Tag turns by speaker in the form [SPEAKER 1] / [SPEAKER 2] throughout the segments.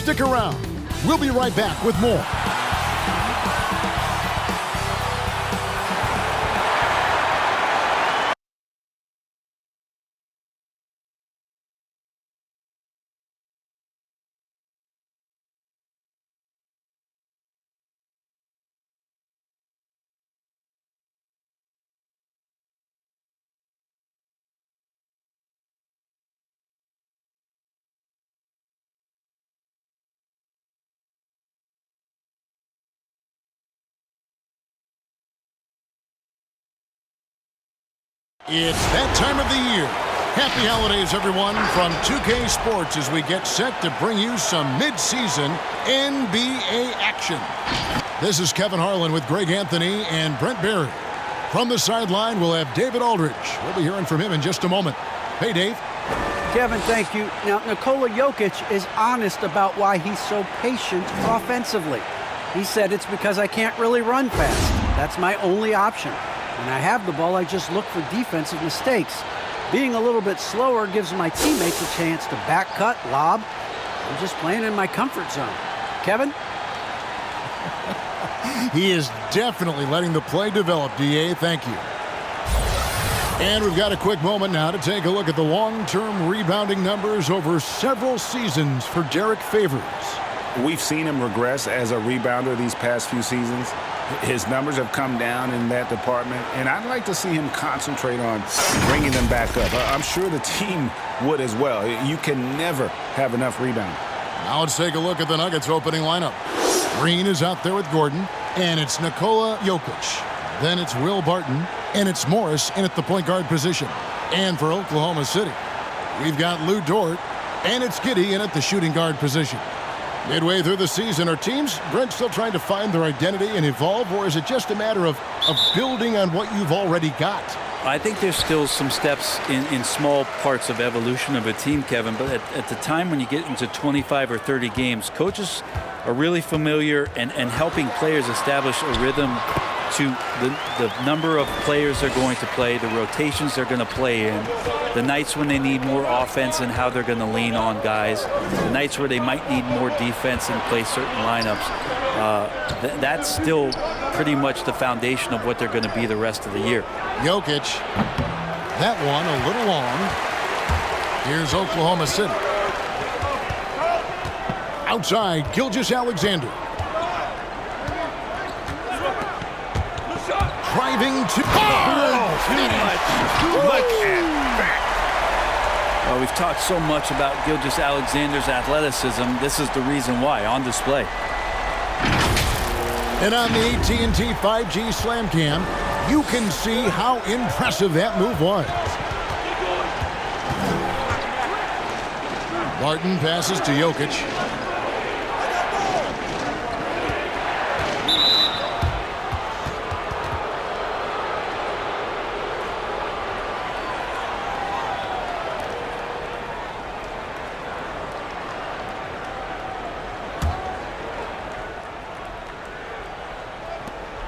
[SPEAKER 1] Stick around. We'll be right back with more. It's that time of the year. Happy holidays, everyone, from 2K Sports as we get set to bring you some mid-season NBA action. This is Kevin Harlan with Greg Anthony and Brent Barry. From the sideline, we'll have David Aldridge. We'll be hearing from him in just a moment. Hey, Dave.
[SPEAKER 2] Kevin, thank you. Now, Nikola Jokic is honest about why he's so patient offensively. He said it's because I can't really run fast. That's my only option. When I have the ball, I just look for defensive mistakes. Being a little bit slower gives my teammates a chance to back cut, lob. I'm just playing in my comfort zone. Kevin?
[SPEAKER 1] He is definitely letting the play develop, DA. Thank you. And we've got a quick moment now to take a look at the long-term rebounding numbers over several seasons for Derek Favors.
[SPEAKER 3] We've seen him regress as a rebounder these past few seasons. His numbers have come down in that department, and I'd like to see him concentrate on bringing them back up. I'm sure the team would as well. You can never have enough rebound.
[SPEAKER 1] Now let's take a look at the Nuggets opening lineup. Green is out there with Gordon, and it's Nikola Jokic. Then it's Will Barton, and it's Morris in at the point guard position. And for Oklahoma City, we've got Lou Dort, and it's Giddey in at the shooting guard position. Midway through the season, are teams, Brent, still trying to find their identity and evolve, or is it just a matter of building on what you've already got?
[SPEAKER 4] I think there's still some steps in small parts of evolution of a team, Kevin, but at the time when you get into 25 or 30 games, coaches are really familiar and helping players establish a rhythm to the number of players they're going to play, the rotations they're going to play in, the nights when they need more offense and how they're going to lean on guys, the nights where they might need more defense and play certain lineups. That's still pretty much the foundation of what they're going to be the rest of the year.
[SPEAKER 1] Jokic, that one a little long. Here's Oklahoma City. Outside, Gilgeous-Alexander. Driving to...
[SPEAKER 3] Too much.
[SPEAKER 4] Well, we've talked so much about Gilgeous-Alexander's athleticism. This is the reason why, on display.
[SPEAKER 1] And on the AT&T 5G Slam Cam, you can see how impressive that move was. Barton passes to Jokic.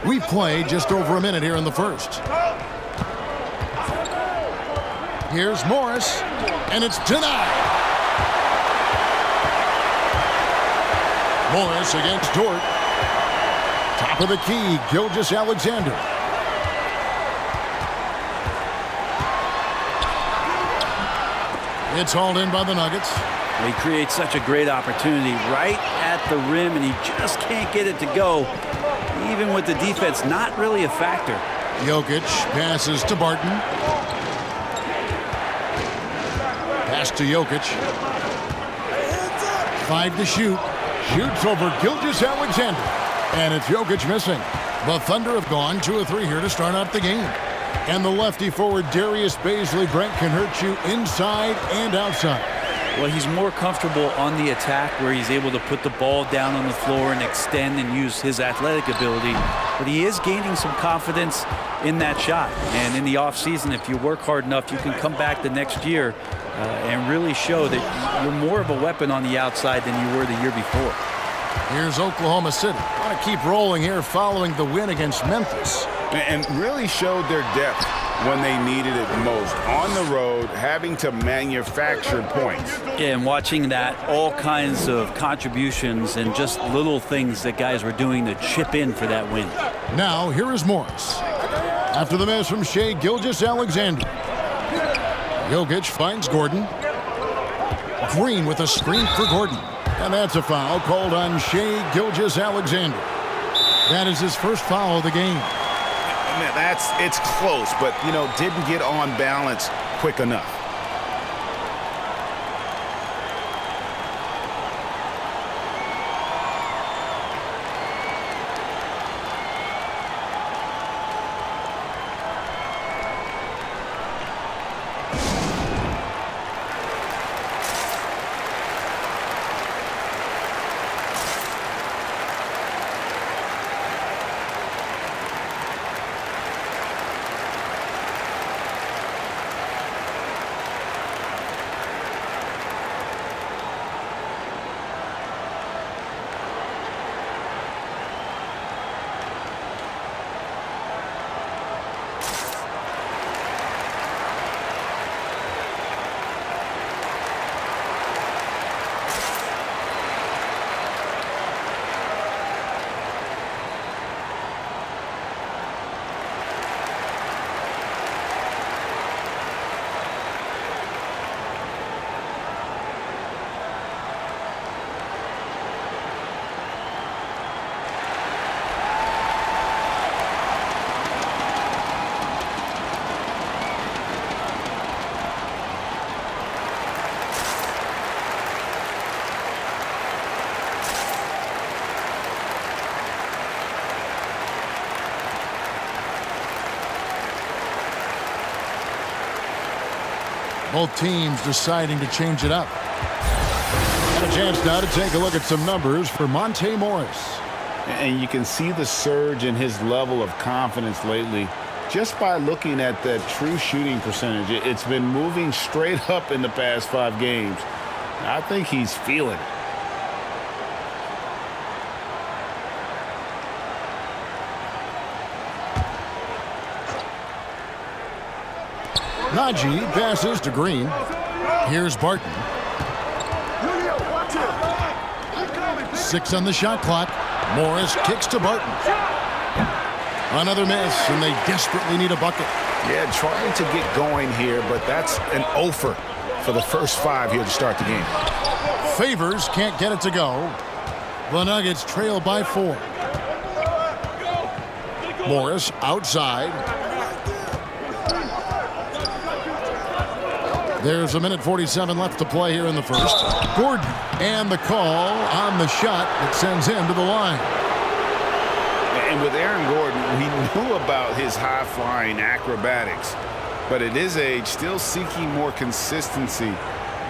[SPEAKER 1] We played just over a minute here in the first. Here's Morris, and it's denied. Morris against Dort. Top of the key, Gilgeous-Alexander. It's hauled in by the Nuggets.
[SPEAKER 4] He creates such a great opportunity right at the rim, and he just can't get it to go. Even with the defense not really a factor.
[SPEAKER 1] Jokic passes to Barton. Pass to Jokic. 5 to shoot. Shoots over Gilgeous-Alexander. And it's Jokic missing. The Thunder have gone 2 of 3 here to start out the game. And the lefty forward Darius Bazley, Brent, can hurt you inside and outside.
[SPEAKER 4] Well, he's more comfortable on the attack where he's able to put the ball down on the floor and extend and use his athletic ability. But he is gaining some confidence in that shot. And in the offseason, if you work hard enough, you can come back the next year and really show that you're more of a weapon on the outside than you were the year before.
[SPEAKER 1] Here's Oklahoma City. Want to keep rolling here following the win against Memphis.
[SPEAKER 3] and really showed their depth when they needed it most. On the road, having to manufacture points.
[SPEAKER 4] Yeah, and watching that, all kinds of contributions and just little things that guys were doing to chip in for that win.
[SPEAKER 1] Now, here is Morris. After the miss from Shai Gilgeous-Alexander. Jokic finds Gordon. Green with a screen for Gordon. And that's a foul called on Shai Gilgeous-Alexander. That is his first foul of the game.
[SPEAKER 3] Man, it's close, but, didn't get on balance quick enough.
[SPEAKER 1] Both teams deciding to change it up. And a chance now to take a look at some numbers for Monte Morris.
[SPEAKER 3] And you can see the surge in his level of confidence lately just by looking at that true shooting percentage. It's been moving straight up in the past 5 games. I think he's feeling it.
[SPEAKER 1] Najee passes to Green. Here's Barton. 6 on the shot clock. Morris kicks to Barton. Another miss, and they desperately need a bucket.
[SPEAKER 3] Yeah, trying to get going here, but that's an offer for the first 5 here to start the game.
[SPEAKER 1] Favors can't get it to go. The Nuggets trail by 4. Morris outside. There's 1:47 left to play here in the first. Gordon, and the call on the shot that sends him to the line.
[SPEAKER 3] And with Aaron Gordon, we knew about his high-flying acrobatics, but at his age, still seeking more consistency.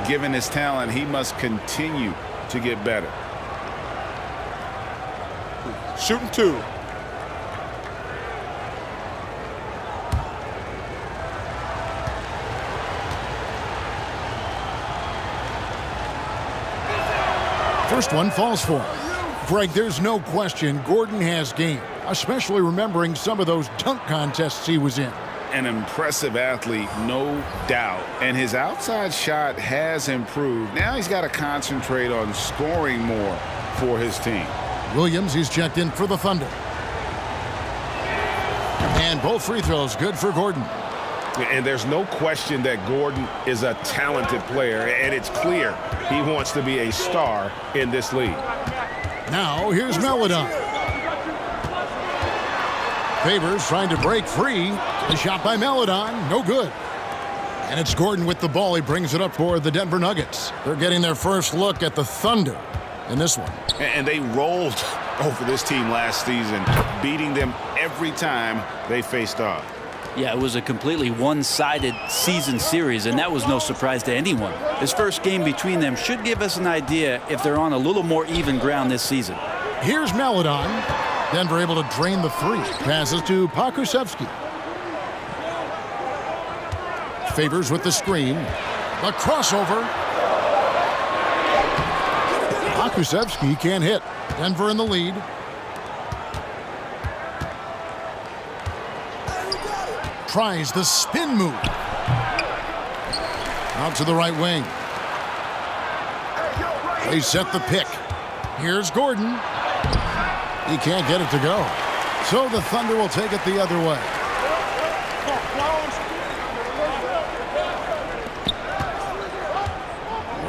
[SPEAKER 3] Given his talent, he must continue to get better.
[SPEAKER 5] Shooting 2.
[SPEAKER 1] First one falls for him. Greg, there's no question Gordon has game, especially remembering some of those dunk contests he was in.
[SPEAKER 3] An impressive athlete, no doubt. And his outside shot has improved. Now he's got to concentrate on scoring more for his team.
[SPEAKER 1] Williams, he's checked in for the Thunder. And both free throws good for Gordon.
[SPEAKER 3] And there's no question that Gordon is a talented player, and it's clear he wants to be a star in this league.
[SPEAKER 1] Now here's Melodon. Favors trying to break free. The shot by Melodon, no good. And it's Gordon with the ball. He brings it up for the Denver Nuggets. They're getting their first look at the Thunder in this one.
[SPEAKER 3] And they rolled over this team last season, beating them every time they faced off.
[SPEAKER 4] Yeah, it was a completely one-sided season series, and that was no surprise to anyone. This first game between them should give us an idea if they're on a little more even ground this season.
[SPEAKER 1] Here's Melodon. Denver able to drain the 3. Passes to Pokusevski. Favors with the screen. The crossover. Pokusevski can't hit. Denver in the lead. tries the spin move. Out to the right wing. They set the pick. Here's Gordon. He can't get it to go. So the Thunder will take it the other way.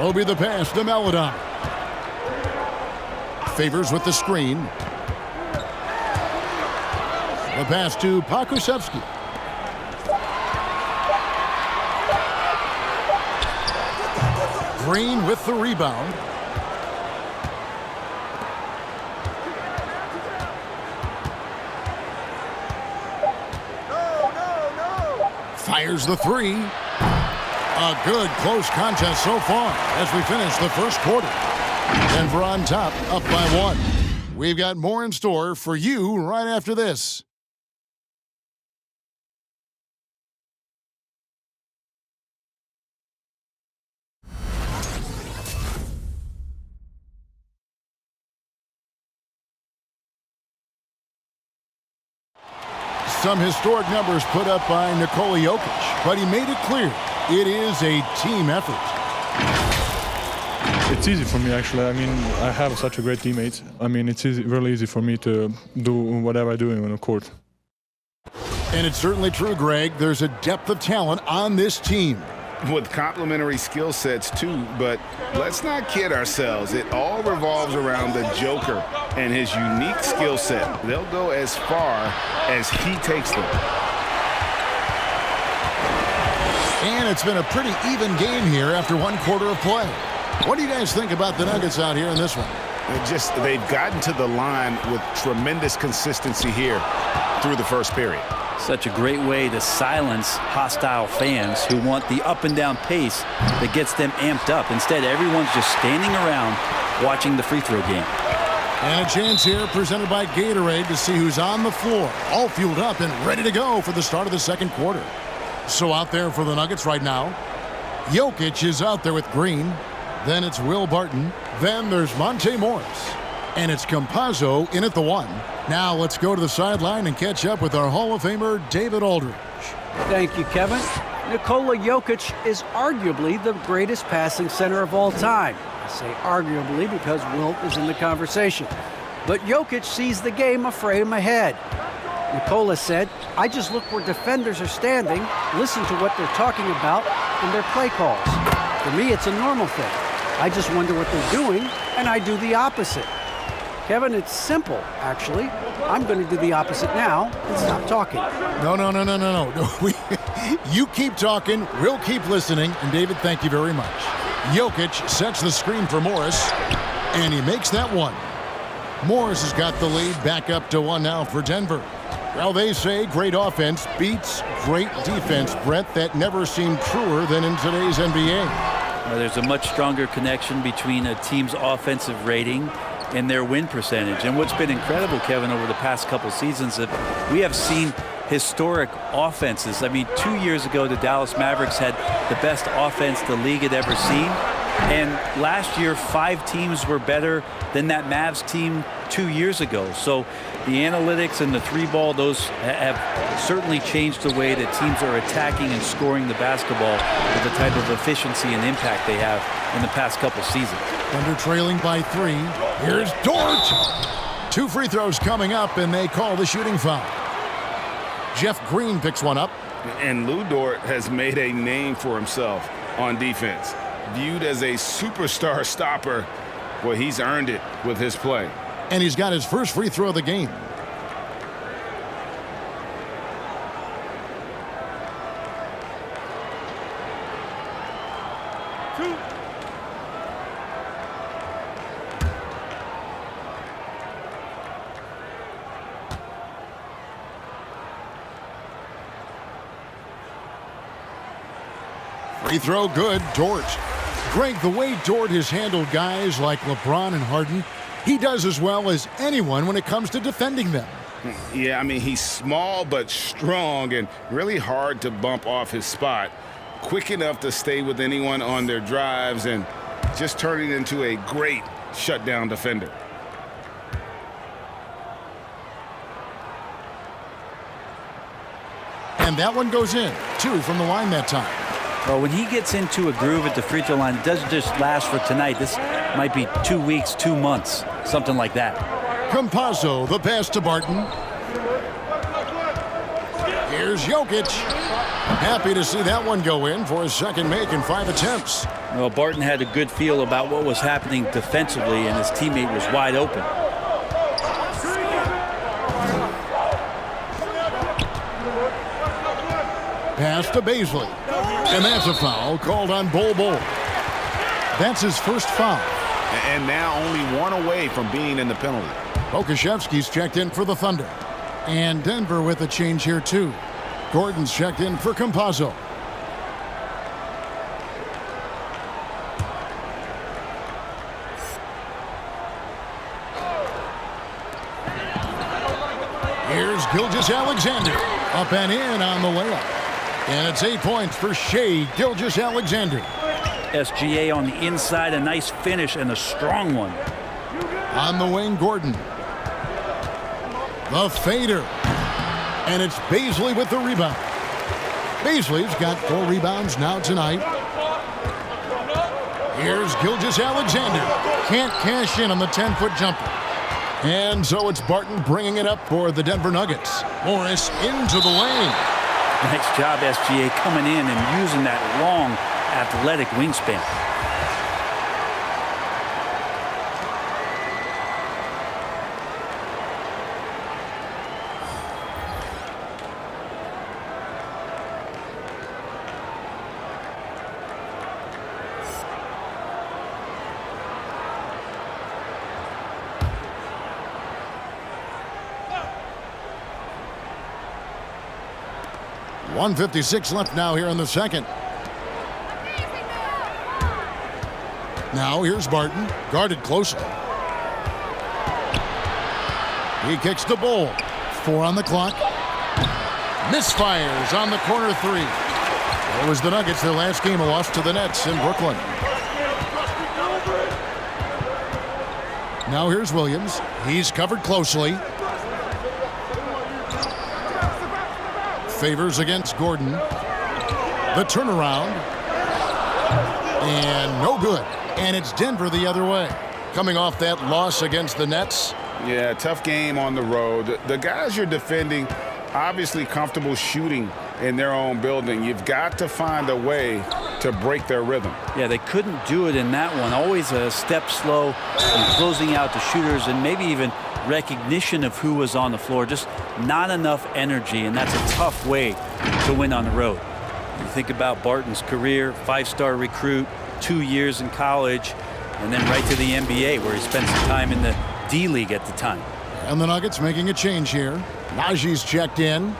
[SPEAKER 1] Will be the pass to Maledon. Favors with the screen. The pass to Pokusevski. Green with the rebound. Fires the three. A good close contest so far as we finish the first quarter. Denver on top, up by 1. We've got more in store for you right after this. Some historic numbers put up by Nikola Jokic, but he made it clear it is a team effort.
[SPEAKER 5] It's easy for me, actually. I mean, I have such a great teammate. I mean, it's really easy for me to do whatever I'm doing on the court.
[SPEAKER 1] And it's certainly true, Greg. There's a depth of talent on this team.
[SPEAKER 3] With complementary skill sets, too. But let's not kid ourselves. It all revolves around the Joker and his unique skill set. They'll go as far as he takes them.
[SPEAKER 1] And it's been a pretty even game here after 1 quarter of play. What do you guys think about the Nuggets out here in this one?
[SPEAKER 3] They've gotten to the line with tremendous consistency here through the first period.
[SPEAKER 4] Such a great way to silence hostile fans who want the up and down pace that gets them amped up. Instead, everyone's just standing around watching the free throw game.
[SPEAKER 1] And a chance here presented by Gatorade to see who's on the floor, all fueled up and ready to go for the start of the second quarter. So out there for the Nuggets right now, Jokic is out there with Green. Then it's Will Barton. Then there's Monte Morris. And it's Campazzo in at the 1. Now let's go to the sideline and catch up with our Hall of Famer, David Aldridge.
[SPEAKER 2] Thank you, Kevin. Nikola Jokic is arguably the greatest passing center of all time. I say arguably because Wilt is in the conversation. But Jokic sees the game a frame ahead. Nikola said, I just look where defenders are standing, listen to what they're talking about in their play calls. For me, it's a normal thing. I just wonder what they're doing, and I do the opposite. Kevin, it's simple, actually. I'm going to do the opposite now and stop talking.
[SPEAKER 1] No. You keep talking, we'll keep listening, and David, thank you very much. Jokic sets the screen for Morris, and he makes that 1. Morris has got the lead back up to 1 now for Denver. Well, they say great offense beats great defense, Brett. That never seemed truer than in today's NBA.
[SPEAKER 4] There's a much stronger connection between a team's offensive rating and their win percentage. And what's been incredible, Kevin, over the past couple seasons, that we have seen historic offenses. I mean, 2 years ago, the Dallas Mavericks had the best offense the league had ever seen. And last year, 5 teams were better than that Mavs team 2 years ago. So the analytics and the 3-ball, those have certainly changed the way that teams are attacking and scoring the basketball with the type of efficiency and impact they have in the past couple seasons.
[SPEAKER 1] Thunder trailing by 3. Here's Dort. 2 free throws coming up, and they call the shooting foul. Jeff Green picks one up.
[SPEAKER 3] And Lu Dort has made a name for himself on defense. Viewed as a superstar stopper, well, he's earned it with his play.
[SPEAKER 1] And he's got his first free throw of the game. Free throw good, Dort. Greg, the way Dort has handled guys like LeBron and Harden, he does as well as anyone when it comes to defending them.
[SPEAKER 3] Yeah, I mean, he's small but strong and really hard to bump off his spot. Quick enough to stay with anyone on their drives and just turning into a great shutdown defender.
[SPEAKER 1] And And that one goes in. 2 from the line that time.
[SPEAKER 4] Well, when he gets into a groove at the free throw line, it doesn't just last for tonight. This might be 2 weeks, 2 months, something like that.
[SPEAKER 1] Campazzo, the pass to Barton. Here's Jokic. Happy to see that one go in for his second make in 5 attempts.
[SPEAKER 4] Well, Barton had a good feel about what was happening defensively, and his teammate was wide open.
[SPEAKER 1] Pass to Bazley. And that's a foul called on Bol Bol. That's his first foul.
[SPEAKER 3] And now only one away from being in the penalty.
[SPEAKER 1] Okashevsky's checked in for the Thunder. And Denver with a change here, too. Gordon's checked in for Campazzo. Here's Gilgeous-Alexander. Up and in on the layup. And it's 8 points for Shai Gilgeous-Alexander.
[SPEAKER 4] SGA on the inside, a nice finish and a strong one.
[SPEAKER 1] On the wing, Gordon. The fader. And it's Bazley with the rebound. Bazley's got 4 rebounds now tonight. Here's Gilgeous-Alexander. Can't cash in on the 10-foot jumper. And so it's Barton bringing it up for the Denver Nuggets. Morris into the lane.
[SPEAKER 4] Nice job, SGA, coming in and using that long, athletic wingspan.
[SPEAKER 1] .156 left now here in the second. Now here's Barton, guarded closely. He kicks the Bol. 4 on the clock. Misfires on the corner 3. It was the Nuggets, their last game, a loss to the Nets in Brooklyn. Now here's Williams. He's covered closely. Favors against Gordon. The turnaround. And no good. And it's Denver the other way. Coming off that loss against the Nets.
[SPEAKER 3] Yeah, tough game on the road. The guys you're defending, obviously comfortable shooting in their own building. You've got to find a way to break their rhythm.
[SPEAKER 4] Yeah, they couldn't do it in that one. Always a step slow and closing out the shooters, and maybe even recognition of who was on the floor. Just not enough energy, and that's a tough way to win on the road. You think about Barton's career, 5-star recruit, 2 years in college, and then right to the NBA, where he spent some time in the D-League at the time.
[SPEAKER 1] And the Nuggets making a change here. Najee's checked in.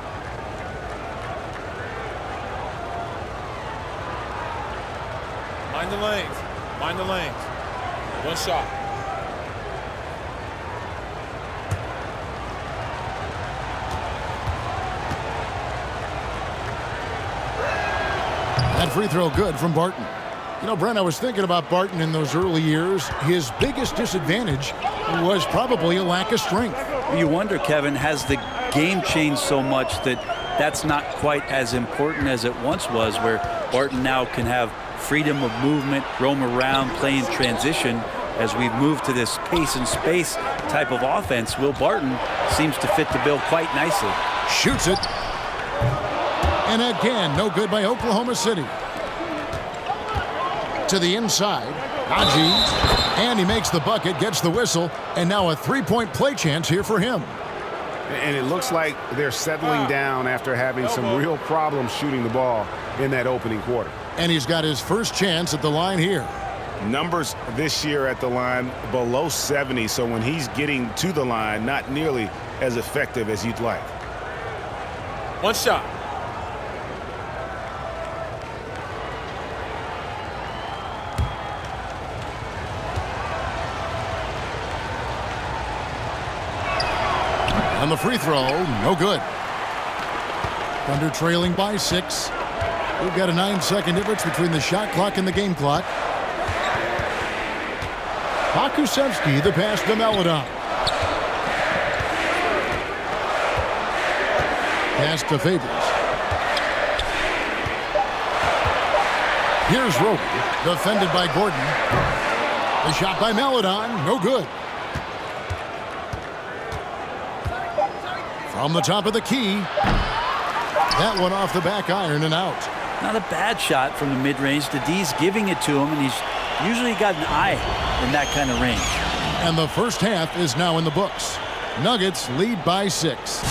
[SPEAKER 6] Mind the lanes. Mind the lanes. One shot.
[SPEAKER 1] That free throw good from Barton. You know, Brent, I was thinking about Barton in those early years. His biggest disadvantage was probably a lack of strength.
[SPEAKER 4] You wonder, Kevin, has the game changed so much that that's not quite as important as it once was, where Barton now can have freedom of movement, roam around, play in transition. As we've moved to this pace and space type of offense, Will Barton seems to fit the bill quite nicely.
[SPEAKER 1] Shoots it. And again, no good by Oklahoma City. To the inside, Najee, and he makes the bucket, gets the whistle, and now a 3-point play chance here for him.
[SPEAKER 3] And it looks like they're settling down after having some real problems shooting the ball in that opening quarter.
[SPEAKER 1] And he's got his first chance at the line here.
[SPEAKER 3] Numbers this year at the line below 70, so when he's getting to the line, not nearly as effective as you'd like.
[SPEAKER 6] One shot.
[SPEAKER 1] And the free throw, no good. Thunder trailing by 6. We've got a 9-second difference between the shot clock and the game clock. Pokusevski, the pass to Maledon. Pass to Favors. Here's Roby, defended by Gordon. The shot by Maledon, no good. From the top of the key. That one off the back iron and out.
[SPEAKER 4] Not a bad shot from the mid-range. The D's giving it to him, and he's usually got an eye in that kind of range.
[SPEAKER 1] And the first half is now in the books. Nuggets lead by 6.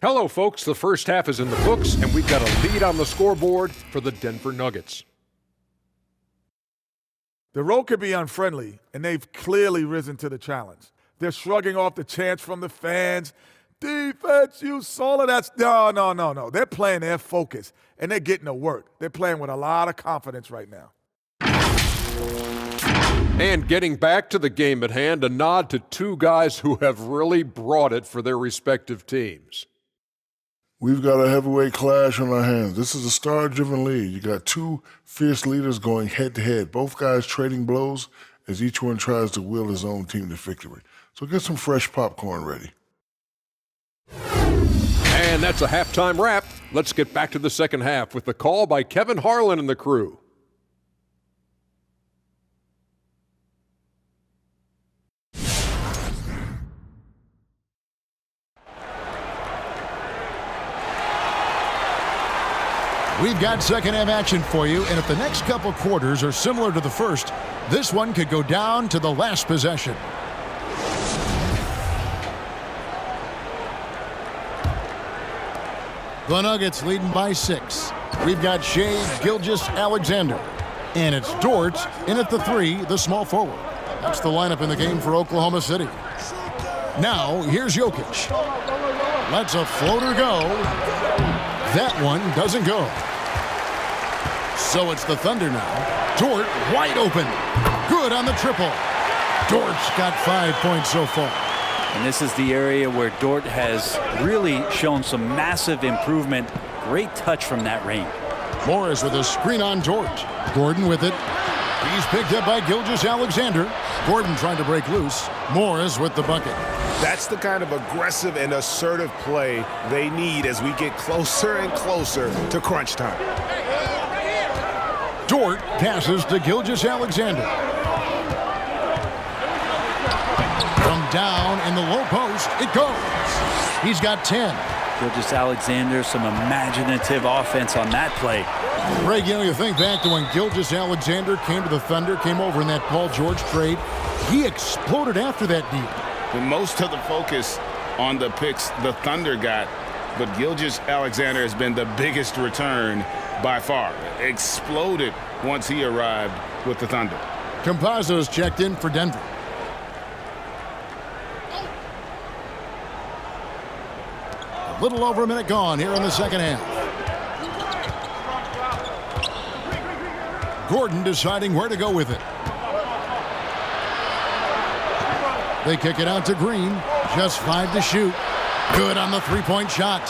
[SPEAKER 7] Hello, folks. The first half is in the books, and we've got a lead on the scoreboard for the Denver Nuggets.
[SPEAKER 8] The road could be unfriendly, and they've clearly risen to the challenge. They're shrugging off the chants from the fans. Defense, you solid. That's no. They're playing their focus, and they're getting to work. They're playing with a lot of confidence right now.
[SPEAKER 7] And getting back to the game at hand, a nod to two guys who have really brought it for their respective teams.
[SPEAKER 9] We've got a heavyweight clash on our hands. This is a star-driven league. You got two fierce leaders going head-to-head, both guys trading blows as each one tries to will his own team to victory. So get some fresh popcorn ready.
[SPEAKER 7] And that's a halftime wrap. Let's get back to the second half with the call by Kevin Harlan and the crew.
[SPEAKER 1] We've got second half action for you, and if the next couple quarters are similar to the first, this one could go down to the last possession. The Nuggets leading by 6. We've got Shai Gilgeous-Alexander, and it's Dort in at the 3, the small forward. That's the lineup in the game for Oklahoma City. Now, here's Jokic. Lets a floater go. That one doesn't go. So it's the Thunder now. Dort wide open. Good on the triple. Dort's got 5 points so far.
[SPEAKER 4] And this is the area where Dort has really shown some massive improvement. Great touch from that range.
[SPEAKER 1] Morris with a screen on Dort. Gordon with it. He's picked up by Gilgeous-Alexander. Gordon trying to break loose. Morris with the bucket.
[SPEAKER 3] That's the kind of aggressive and assertive play they need as we get closer and closer to crunch time.
[SPEAKER 1] Dort passes to Gilgeous-Alexander. From down in the low post, it goes. He's got 10.
[SPEAKER 4] Gilgeous-Alexander, some imaginative offense on that play.
[SPEAKER 1] Greg, you think back to when Gilgeous-Alexander came to the Thunder, came over in that Paul George trade. He exploded after that deal.
[SPEAKER 3] And most of the focus on the picks the Thunder got, but Gilgeous-Alexander has been the biggest return by far. Exploded once he arrived with the Thunder.
[SPEAKER 1] Campazzo's checked in for Denver. A little over a minute gone here in the second half. Gordon deciding where to go with it. They kick it out to Green. Just 5 to shoot. Good on the three-point shot.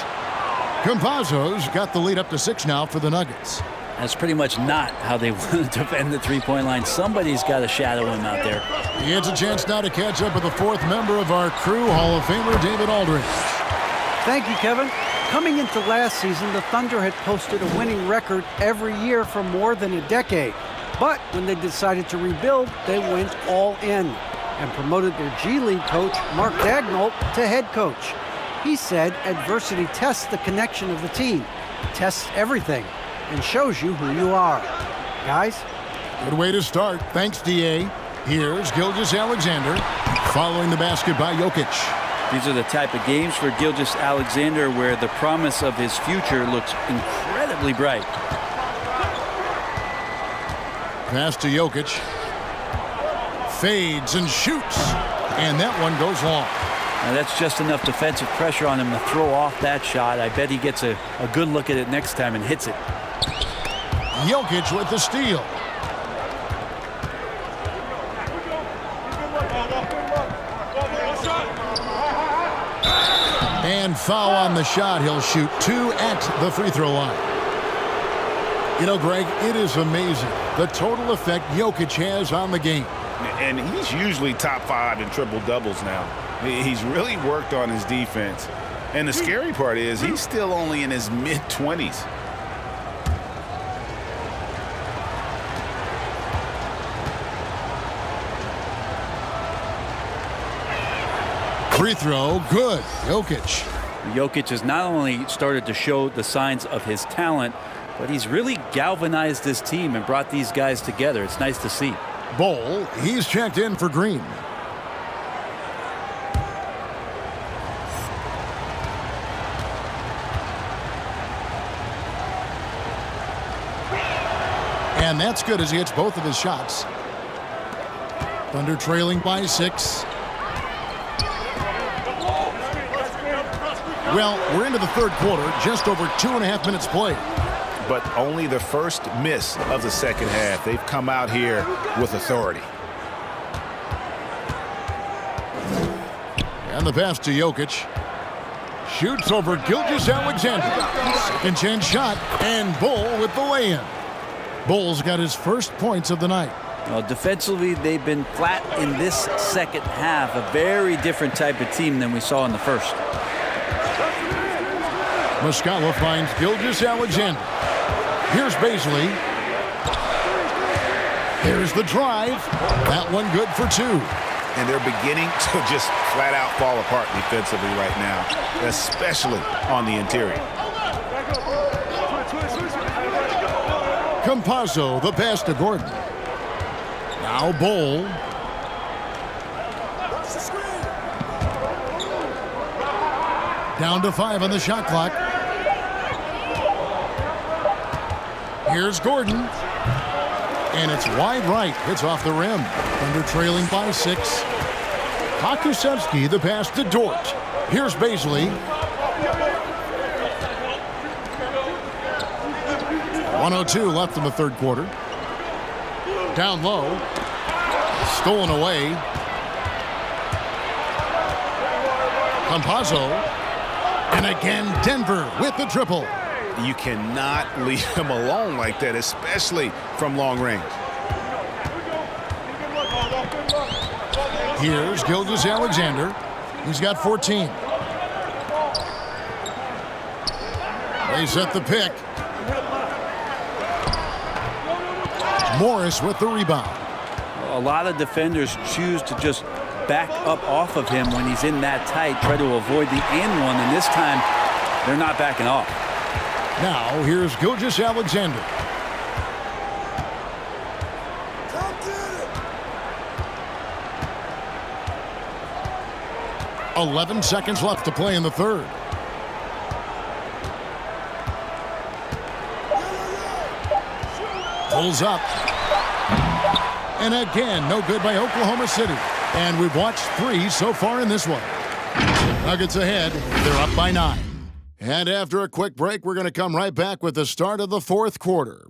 [SPEAKER 1] Campazzo's got the lead up to 6 now for the Nuggets.
[SPEAKER 4] That's pretty much not how they want to defend the three-point line. Somebody's got to shadow him out there.
[SPEAKER 1] He has a chance now to catch up with the fourth member of our crew, Hall of Famer David Aldridge.
[SPEAKER 2] Thank you, Kevin. Coming into last season, the Thunder had posted a winning record every year for more than a decade. But when they decided to rebuild, they went all in and promoted their G League coach, Mark Daigneault, to head coach. He said adversity tests the connection of the team, tests everything, and shows you who you are. Guys?
[SPEAKER 1] Good way to start. Thanks, D.A. Here's Gilgeous-Alexander following the basket by Jokic.
[SPEAKER 4] These are the type of games for Gilgeous-Alexander where the promise of his future looks incredibly bright.
[SPEAKER 1] Pass to Jokic. Fades and shoots. And that one goes long.
[SPEAKER 4] Now that's just enough defensive pressure on him to throw off that shot. I bet he gets a good look at it next time and hits it.
[SPEAKER 1] Jokic with the steal. And foul on the shot. He'll shoot 2 at the free throw line. You know, Greg, it is amazing the total effect Jokic has on the game.
[SPEAKER 3] And he's usually top 5 in triple-doubles now. He's really worked on his defense. And the scary part is he's still only in his mid-20s.
[SPEAKER 1] Free throw, good. Jokic.
[SPEAKER 4] Jokic has not only started to show the signs of his talent, but he's really galvanized this team and brought these guys together. It's nice to see.
[SPEAKER 1] Bol, he's checked in for Green. And that's good as he hits both of his shots. Thunder trailing by 6. Well, we're into the third quarter, just over 2.5 minutes played.
[SPEAKER 3] But only the first miss of the second half. They've come out here with authority.
[SPEAKER 1] And the pass to Jokic. Shoots over Gilgeous-Alexander. Second chance shot, and Bol with the lay-in. Bol's got his first points of the night.
[SPEAKER 4] Well, defensively, they've been flat in this second half. A very different type of team than we saw in the first.
[SPEAKER 1] Muscala finds Gilgeous-Alexander. Here's Bazley. There's the drive. That one good for 2.
[SPEAKER 3] And they're beginning to just flat out fall apart defensively right now, especially on the interior.
[SPEAKER 1] Campazzo, the pass to Gordon. Now Bol. Down to 5 on the shot clock. Here's Gordon. And it's wide right. Hits off the rim. Thunder trailing by 6. Pokusevski, the pass to Dort. Here's Bazley. 1:02 left in the third quarter. Down low. Stolen away. Campazzo. And again, Denver with the triple.
[SPEAKER 3] You cannot leave him alone like that, especially from long range.
[SPEAKER 1] Here's Gilgeous-Alexander. He's got 14. They set the pick. Morris with the rebound.
[SPEAKER 4] A lot of defenders choose to just back up off of him when he's in that tight, try to avoid the and one, and this time they're not backing off.
[SPEAKER 1] Now here's Gilgeous-Alexander. .11 seconds left to play in the third. Pulls up. And again, no good by Oklahoma City. And we've watched 3 so far in this one. Nuggets ahead. They're up by 9. And after a quick break, we're going to come right back with the start of the fourth quarter.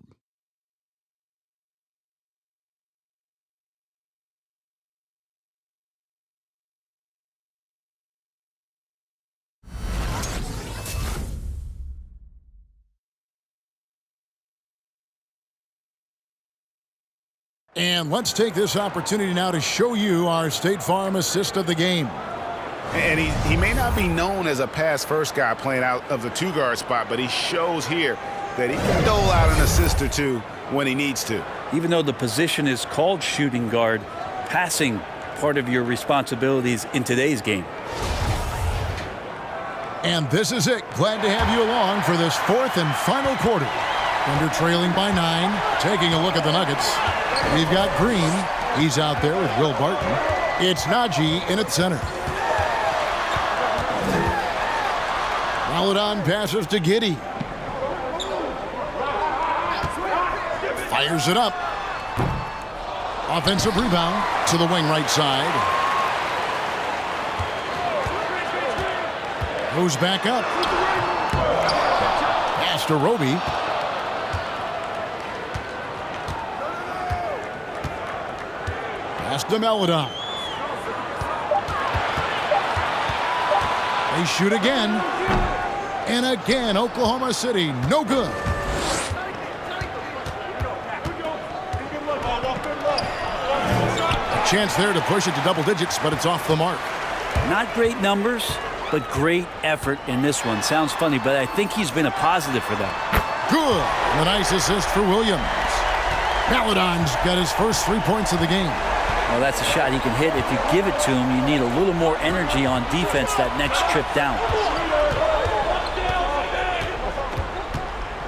[SPEAKER 1] And let's take this opportunity now to show you our State Farm assist of the game.
[SPEAKER 3] And he may not be known as a pass-first guy playing out of the two-guard spot, but he shows here that he can dole out an assist or two when he needs to.
[SPEAKER 4] Even though the position is called shooting guard, passing part of your responsibilities in today's game.
[SPEAKER 1] And this is it. Glad to have you along for this fourth and final quarter. Thunder trailing by 9. Taking a look at the Nuggets. We've got Green. He's out there with Will Barton. It's Najee in at center. Maladon passes to Giddey. Fires it up. Offensive rebound to the wing right side. Goes back up. Pass to Roby. Pass to Maladon. They shoot again. And again, Oklahoma City, no good. A chance there to push it to double digits, but it's off the mark.
[SPEAKER 4] Not great numbers, but great effort in this one. Sounds funny, but I think he's been a positive for them.
[SPEAKER 1] Good. And a nice assist for Williams. Maledon's got his first 3 points of the game.
[SPEAKER 4] Well, that's a shot he can hit. If you give it to him, you need a little more energy on defense that next trip down.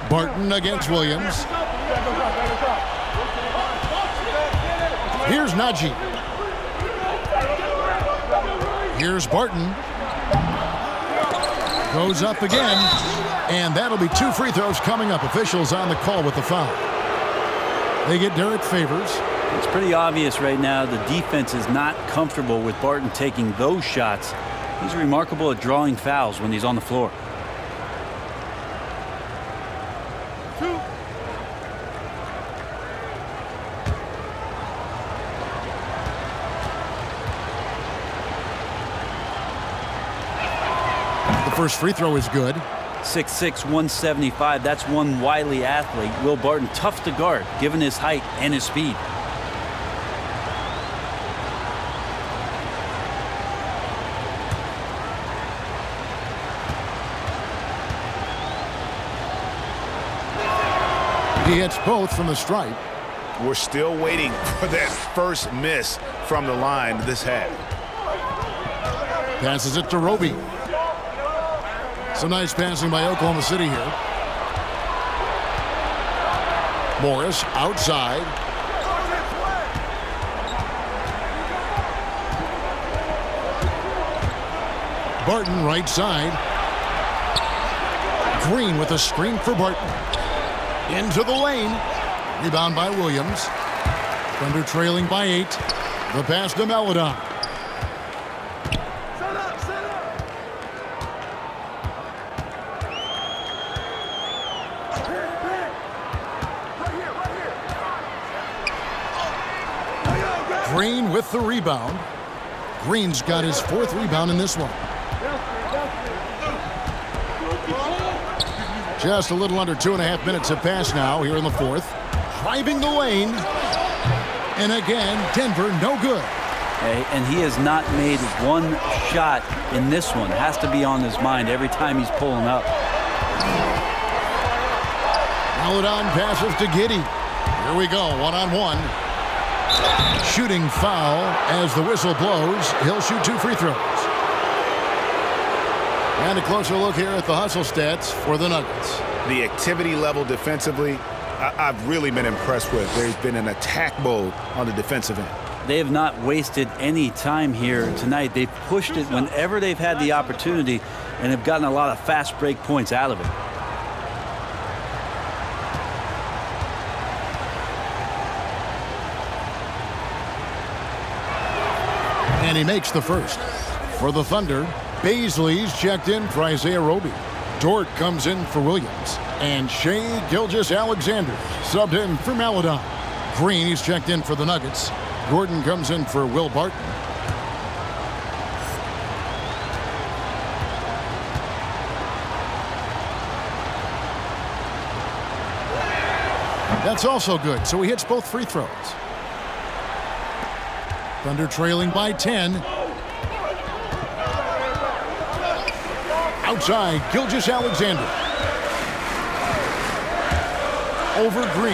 [SPEAKER 1] Barton against Williams. Here's Najee. Here's Barton. Goes up again. And that'll be 2 free throws coming up. Officials on the call with the foul. They get Derek Favors.
[SPEAKER 4] It's pretty obvious right now the defense is not comfortable with Barton taking those shots. He's remarkable at drawing fouls when he's on the floor.
[SPEAKER 1] The first free throw is good.
[SPEAKER 4] 6'6", 175. That's one wily athlete. Will Barton, tough to guard, given his height and his speed.
[SPEAKER 1] He hits both from the stripe.
[SPEAKER 3] We're still waiting for that first miss from the line this half.
[SPEAKER 1] Passes it to Roby. Some nice passing by Oklahoma City here. Morris outside. Barton right side. Green with a screen for Barton. Into the lane. Rebound by Williams. Thunder trailing by 8. The pass to Maledon. Green with the rebound. Green's got his 4th rebound in this one. Just a little under 2.5 minutes have passed now here in the 4th. Driving the lane. And again, Denver no good.
[SPEAKER 4] Okay, and he has not made one shot in this one. Has to be on his mind every time he's pulling up.
[SPEAKER 1] Maledon passes to Giddey. Here we go, one-on-one. Shooting foul as the whistle blows. He'll shoot 2 free throws. And a closer look here at the hustle stats for the Nuggets.
[SPEAKER 3] The activity level defensively, I've really been impressed with. There's been an attack mode on the defensive end.
[SPEAKER 4] They have not wasted any time here tonight. They've pushed it whenever they've had the opportunity and have gotten a lot of fast break points out of it.
[SPEAKER 1] And he makes the first. For the Thunder, Baisley's checked in for Isaiah Roby. Dort comes in for Williams. And Shai Gilgeous-Alexander subbed in for Maledon. Green, he's checked in for the Nuggets. Gordon comes in for Will Barton. That's also good, so he hits both free throws. Thunder trailing by 10. Outside, Gilgeous-Alexander. Over Green,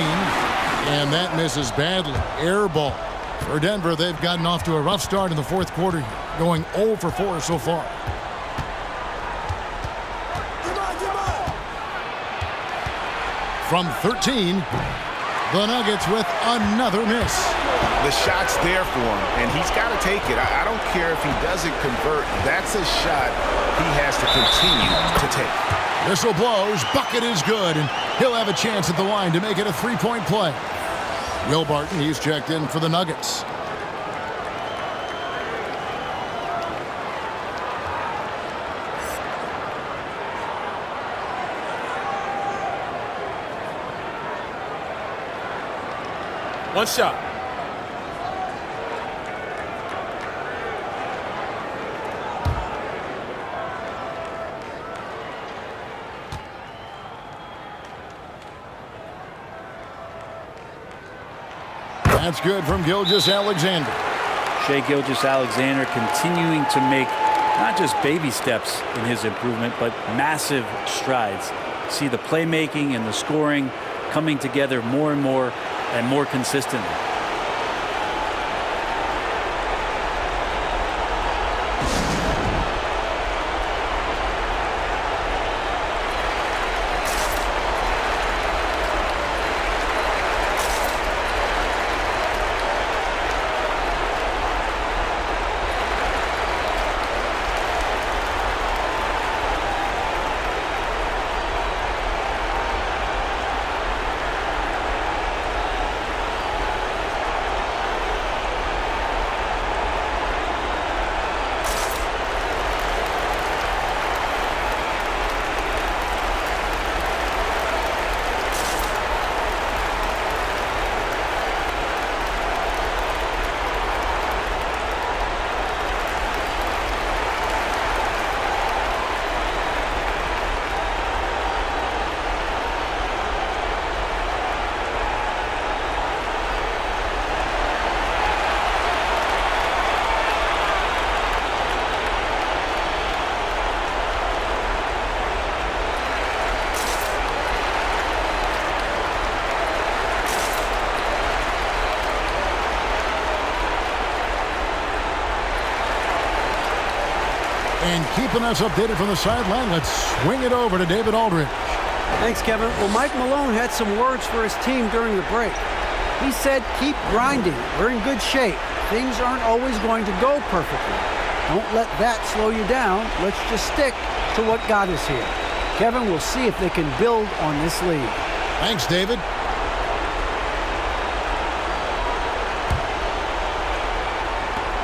[SPEAKER 1] and that misses badly. Air ball. For Denver, they've gotten off to a rough start in the 4th quarter, going 0 for 4 so far. From 13, the Nuggets with another miss.
[SPEAKER 3] The shot's there for him, and he's got to take it. I don't care if he doesn't convert. That's a shot he has to continue to take.
[SPEAKER 1] Whistle blows, bucket is good, and he'll have a chance at the line to make it a 3-point play. Will Barton, he's checked in for the Nuggets.
[SPEAKER 6] One shot.
[SPEAKER 1] That's good from Gilgeous-Alexander.
[SPEAKER 4] Shai Gilgeous-Alexander continuing to make Not just baby steps in his improvement, but massive strides. See the playmaking and the scoring coming together more and more consistently.
[SPEAKER 1] And keeping us updated from the sideline, let's swing it over to David Aldridge.
[SPEAKER 2] Thanks, Kevin. Well, Mike Malone had some words for his team during the break. He said, keep grinding. We're in good shape. Things aren't always going to go perfectly. Don't let that slow you down. Let's just stick to what got us here. Kevin, we'll see if they can build on this lead.
[SPEAKER 1] Thanks, David.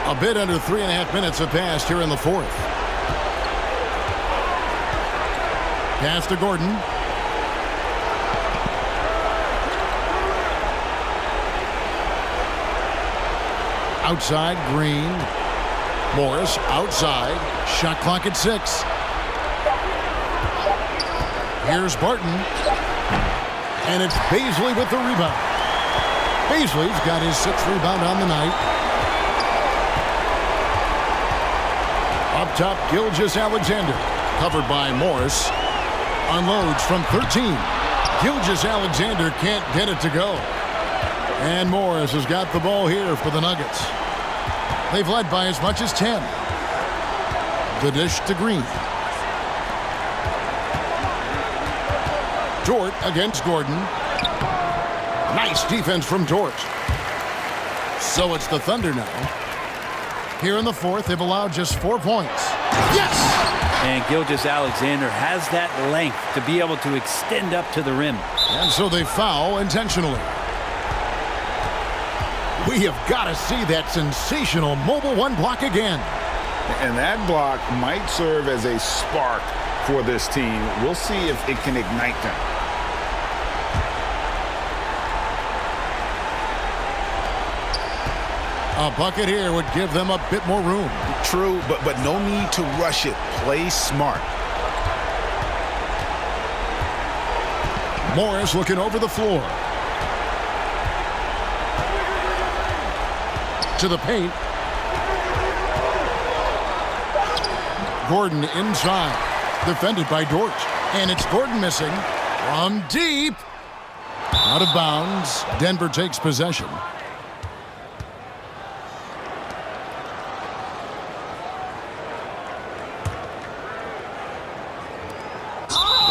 [SPEAKER 1] A bit under 3.5 minutes have passed here in the fourth. Pass to Gordon. Outside, Green. Morris outside. Shot clock at 6. Here's Barton. And it's Bazley with the rebound. Bazley's got his 6th rebound on the night. Up top, Gilgeous-Alexander. Covered by Morris. Unloads from 13. Gilgeous-Alexander can't get it to go. And Morris has got the ball here for the Nuggets. They've led by as much as 10. The dish to Green. Dort against Gordon. Nice defense from Dort. So it's the Thunder now. Here in the fourth, they've allowed just 4 points. Yes!
[SPEAKER 4] And Gilgeous-Alexander has that length to be able to extend up to the rim.
[SPEAKER 1] And so they foul intentionally. We have got to see that sensational mobile 1 block again.
[SPEAKER 3] And that block might serve as a spark for this team. We'll see if it can ignite them.
[SPEAKER 1] A bucket here would give them a bit more room.
[SPEAKER 3] True, but no need to rush it. Play smart.
[SPEAKER 1] Morris looking over the floor. To the paint. Gordon inside. Defended by Dort. And it's Gordon missing. From deep. Out of bounds. Denver takes possession.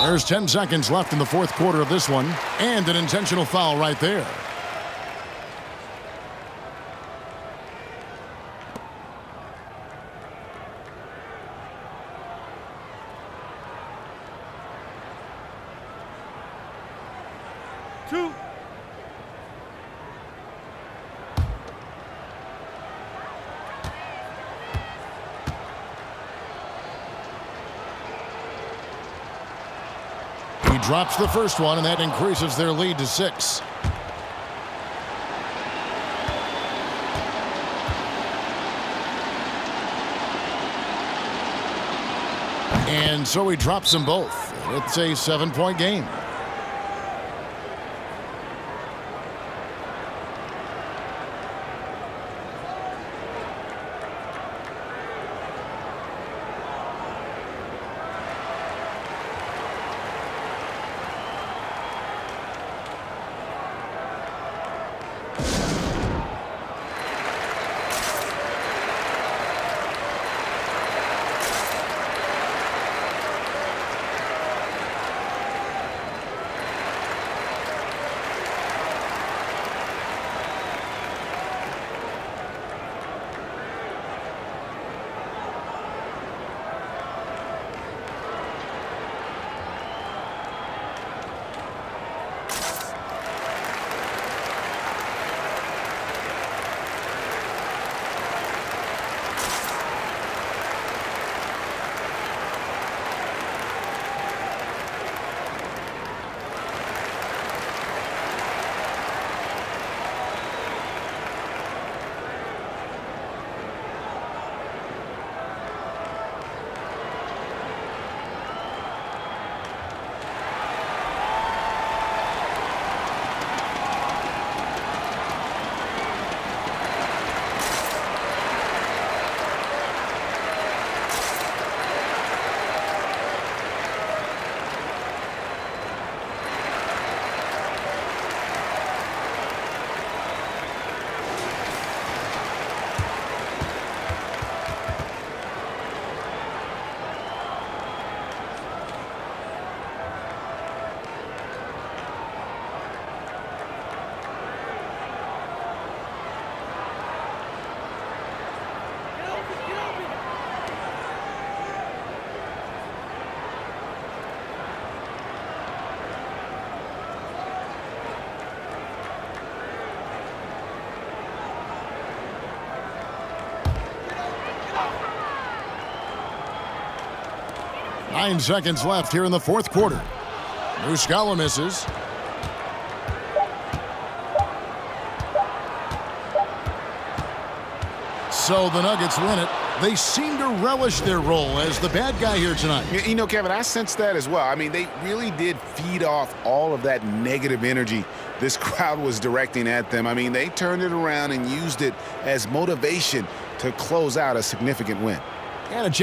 [SPEAKER 1] There's 10 seconds left in the fourth quarter of this one. And an intentional foul right there. Drops the first one, and that increases their lead to 6. And so he drops them both. It's a 7-point game. 9 seconds left here in the fourth quarter. Muscala misses. So the Nuggets win it. They seem to relish their role as the bad guy here tonight.
[SPEAKER 3] You know, Kevin, I sense that as well. I mean, they really did feed off all of that negative energy this crowd was directing at them. I mean, they turned it around and used it as motivation to close out a significant win.
[SPEAKER 1] And a